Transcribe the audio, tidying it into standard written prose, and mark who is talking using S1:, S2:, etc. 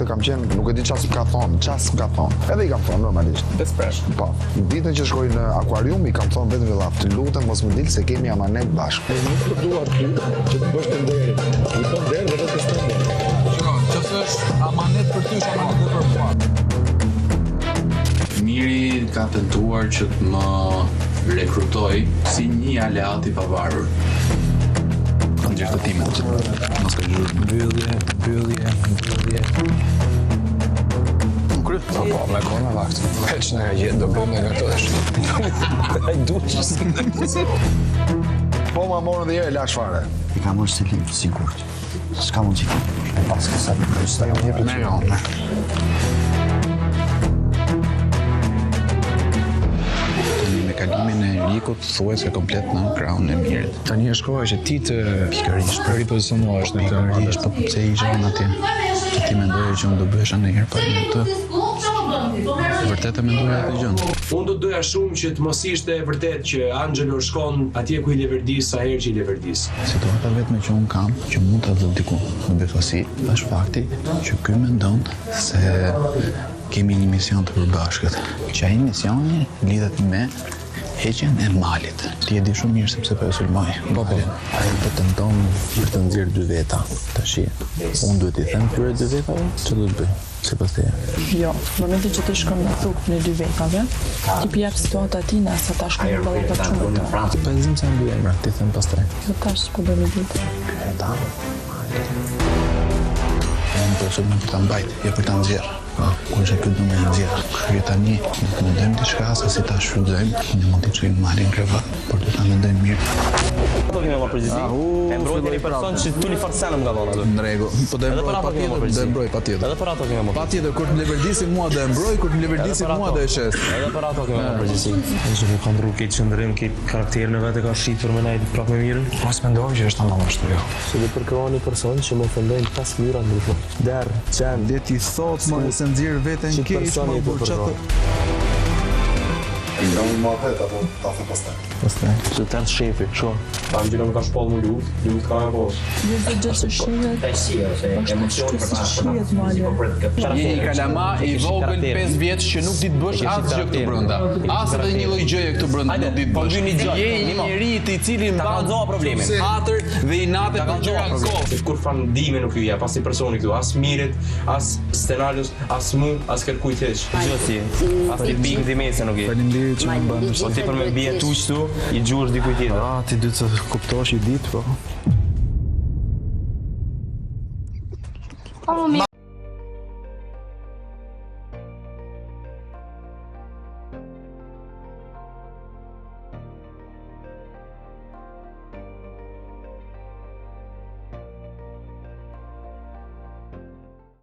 S1: kam qenë, nuk e di çfarë m'ka thonë. Edhe i kam thonë normalisht.
S2: Despresh.
S1: Po. Ditën që shkoj në akuarium i kam thonë vetëm vëllaf, të lutem mos më dil se kemi amanet bashkë.
S2: Nuk të duar ty që të bësh të nderin. I thon der dhe vetë s'të nder.
S3: Shiko, nëse është amanet për ty, është amanet për mua.
S4: Miri ka tentuar që të më rekrutoj si një aleat i pavarur. Kanë gjithë të timet që mos ka gjurë. Mbyllje.
S3: Po, me kona vakt. Veç në jetë do bëjmë nga këto është.
S2: Ai duhesh.
S1: Po ma morën dhe jere lash fare.
S5: I ka mërë Selim, sigurt. S'ka mund që i pas kësa të kërsta.
S4: Me kalimin e Rikut thuajse komplet në krahun e Mirit.
S3: Tani është koha që ti të pikërisht për ripozicionohesh në
S4: Pikërisht, po pse isha unë atje? Që ti mendoje që unë do bëhesha ndonjëherë për një të. Vërtet e mendoja atë gjën.
S6: Unë do doja shumë që të mos ishte e vërtet që Angelo shkon atje ku i Leverdis sa herë që i Leverdis.
S4: Situata vetme që unë kam, që mund ta vë diku në befasi, është fakti që ky mendon se kemi një mision të përbashkët. Që ai misioni lidhet me heqjen e malit. Ti e di shumë mirë sepse po e sulmoj.
S2: Po. Ai po tenton për të nxjerrë dy veta. Tash. Unë duhet i them këtyre dy vetave ç'do të bëj. Sipas teje.
S7: Jo, në momentin që ti shkon në rrugë në dy vetave, ti pjep situata tina sa ta shkon në ballë të çumë.
S2: Penzim sa mbi emra, ti them pastaj.
S7: Jo tash po do të ditë.
S4: Unë po që nuk ta mbajt, jo për ta nxjerrë. Kur që këtë du me nxjerrë. Kërë tani, nuk mendojmë diçka se si ta shfrytëzojmë, ne mund t'i çojmë malin krevat, por do ta mendojmë mirë.
S8: Ato kemi marrë përgjithësi. E mbrojtje një person që tu një farsenë më ka dhënë ato.
S4: Në rregull. Po do e mbroj patjetër.
S8: Edhe për ato kemi marrë.
S4: Patjetër, kur të leverdisi mua do e mbroj, kur të leverdisi mua do e shes.
S8: Edhe për ato kemi marrë përgjithësi. Nëse nuk ka ndru këtë qëndrim, këtë karakterin e vetë ka shqitur me najtë prapë me mirën.
S3: Mos mendoj që është anonështu, jo.
S8: Se dhe përkëva një person që më ofendojnë 5 myra në rrugë. Derë, qenë.
S4: Dhe ti thot më se nxjerr veten keq, më bur çatë.
S1: Nga unë ma vetë, apo ta the pastaj.
S8: Që të tërë shefi, shko. Ta më gjyre më ka shpallë më luft ka me posë.
S7: Jo dhe gjë që shihet, është shtu si shihet malja.
S3: Je një kalama i vogël 5 vjeç që nuk di të bësh asgjë këtu brenda. As edhe një lloj gjëje këtu brenda nuk di të bësh. Je një njerëz i cili mban
S8: problemin.
S3: Hatër dhe inate për gjëra kohë.
S6: Kur fan ndihme nuk ju jep as i personi këtu, as Mirit, as Stenalios, as mu, as kërkujt heq.
S8: Gjësi, as ti bing di mese nuk i.
S4: Faleminderit që më bën.
S8: Po ti për me bie tuqtu, i gjuhësh dikuj tjetër.
S4: Ti dy të kuptosh i ditë, po.